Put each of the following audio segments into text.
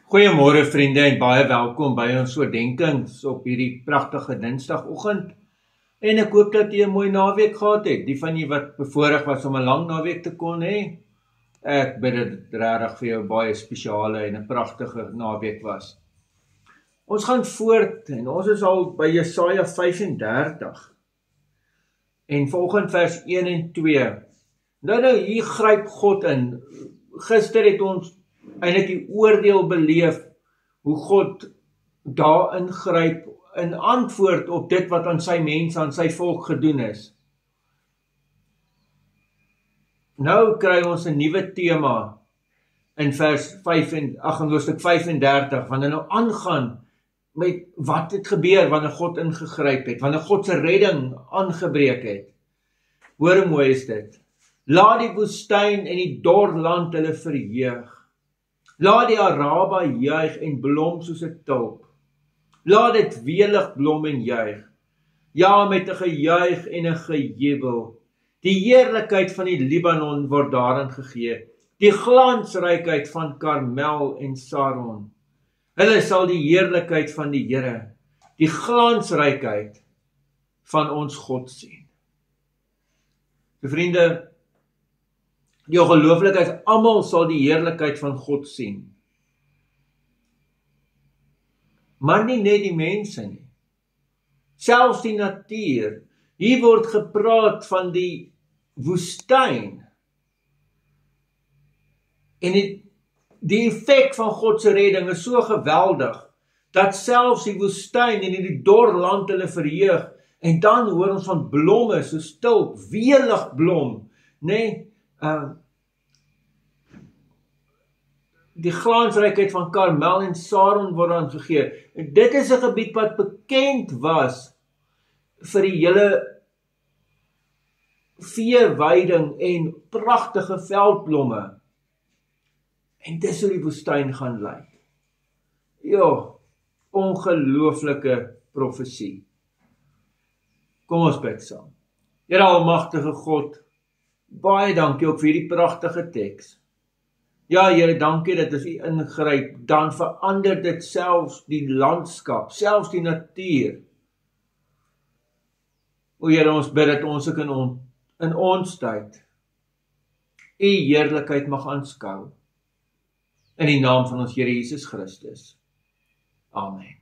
Goeiemôre vriende en baie welkom by ons oordenkings op hierdie pragtige Dinsdagoggend. En ek hoop dat jy 'n mooi naweek gehad het. Die van julle wat bevoorreg was om 'n lang naweek te kon hê, ek bid dit regtig vir jou baie spesiale en 'n pragtige naweek was. Ons gaan voort en ons is al by Jesaja 35 en volgens vers 1 en 2. Nou hier gryp God in. Gister het ons eintlik die oordeel beleef, hoe God daar ingryp in antwoord op dit wat aan sy mense, aan sy volk gedoen is. Nou kry ons 'n nuwe tema in vers 5 en hoofstuk 35, wanneer nou aangaan met wat het gebeur wanneer God ingegryp het, wanneer God se redding aangebreek het. Hoor hoe mooi is dit. Laat die woestyn en die dor land hulle verheug. Laat die Araba juig en blom soos 'n tulp. Laat dit welig blom en juig. Ja, met 'n gejuig en 'n gejubel. Die heerlikheid van die Libanon word daarin gegee. Die glansrykheid van Karmel en Saron. Hulle sal die heerlikheid van die Here, die glansrykheid van ons God sien. Vriende, die ongelooflikheid, almal sal die heerlikheid van God sien. Maar nie net die mense nie. Selfs die natuur. Hier word gepraat van die woestyn. En die effek van God se redding is so geweldig, dat selfs die woestyn en die dor land hulle verheug. En dan hoor ons van blomme, soos tulp, welig blom, nee, die glansrykheid van Karmel en Saron word aan gegee. En dit is 'n gebied wat bekend was vir die hele veeweiding en pragtige veldblomme. En dis hoe die woestyn gaan lyk. Ja, ongelooflike profesie. Kom ons bid saam. Here almagtige God, baie dankie ook vir hierdie pragtige teks. Ja, Here, dankie dat as U ingryp, dan verander dit selfs die landskap, selfs die natuur. O Here, ons bid dat ons ook in ons tyd U heerlikheid mag aanskou. In die naam van ons Here Jesus Christus. Amen.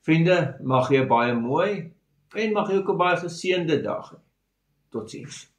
Vriende, mag jy baie mooi en mag jy ook 'n baie geseënde dag hê. Totsiens.